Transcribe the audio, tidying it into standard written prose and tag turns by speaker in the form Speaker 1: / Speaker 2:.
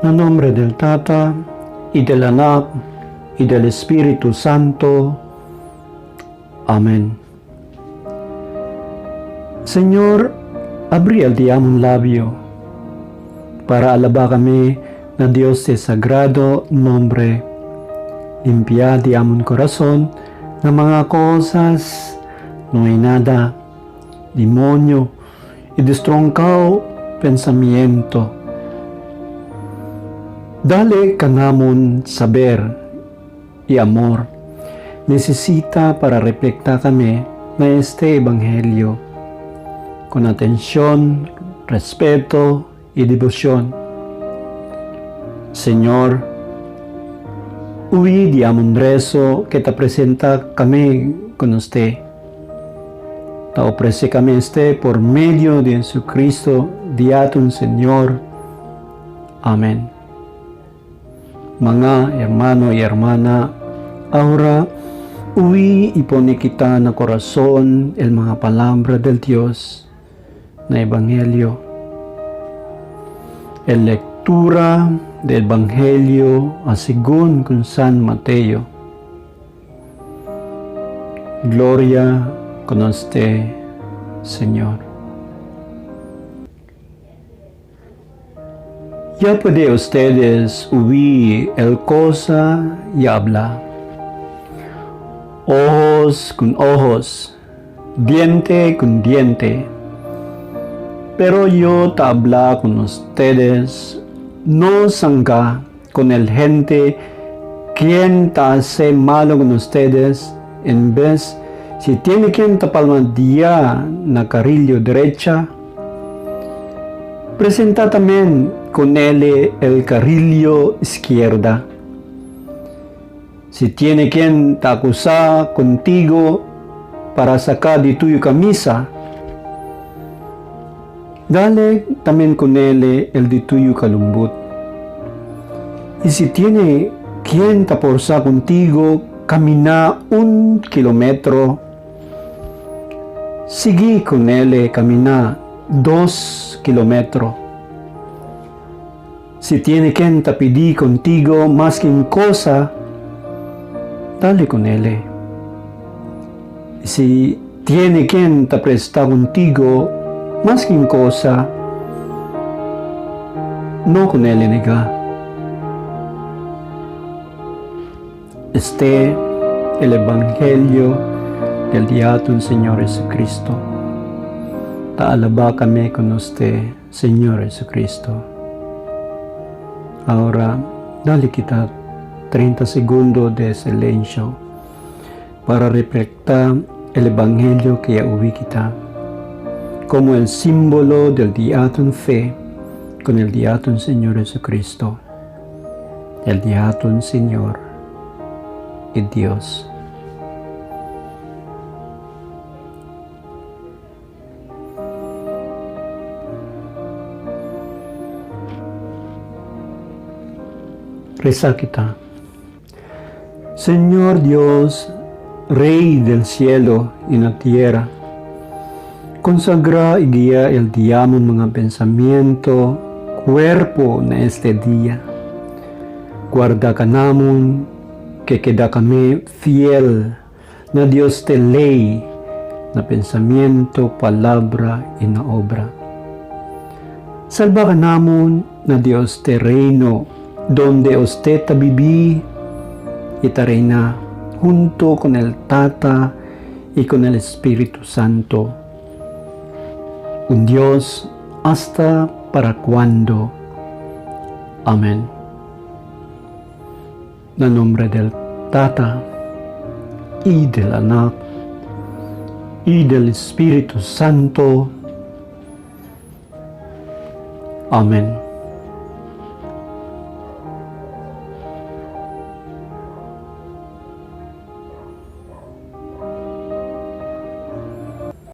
Speaker 1: Nel nombre del Tata, y del Anak, y del Espíritu Santo. Amén. Señor, abri el diamong labio para alabar kami na Diyos de sagrado nombre. Limpia diamong corazón na mga cosas no hay nada, demonio, y destroncaw pensamiento. Dale ka namon saber y amor necesita para reflectar kami na este Evangelio con atención, respeto y devoción. Señor, uwi diamond rezo que te presenta kami con usted. Te ofrece kami este por medio de Jesucristo, diaton Señor. Amén. Mga hermano y hermana, ahora uwi ipone kita na corazón el mga palabra del Dios na Evangelio. El lectura del Evangelio según con San Mateo. Gloria con usted, Señor. Ya puede ustedes oír el cosa y habla. Ojos con ojos, diente con diente. Pero yo te habla con ustedes, no sangá con el gente quien te hace malo con ustedes, en vez si tiene quien te palmadía na carrillo derecha, presenta también con él el carrillo izquierda. Si tiene quien te acusa contigo para sacar de tu camisa, dale también con él el de tu calumbut. Y si tiene quien te forza contigo, camina 1 kilómetro, sigue con él, camina 2 kilómetros. Si tiene quien te pide contigo más que una cosa, dale con él. Si tiene quien te presta contigo más que una cosa, no con él nega. Este el Evangelio del día del Señor Jesucristo. Te alaba kami con usted, Señor Jesucristo. Ahora, dale kita 30 segundos de silencio para reflectar el Evangelio que ya oí kita, como el símbolo del diátono fe con el diátono Señor Jesucristo, el diátono Señor y Dios. Reza kita. Señor Dios, Rey del cielo y la tierra, consagra y guía el diamond mga pensamiento, cuerpo en este día. Guarda ka namon, que queda kami fiel na Dios de ley, na pensamiento, palabra y na obra. Salva ka namon na Dios de reino, donde usted viví y te reina junto con el Tata y con el Espíritu Santo. Un Dios hasta para cuando. Amén. En nombre del Tata y del Anak y del Espíritu Santo. Amén.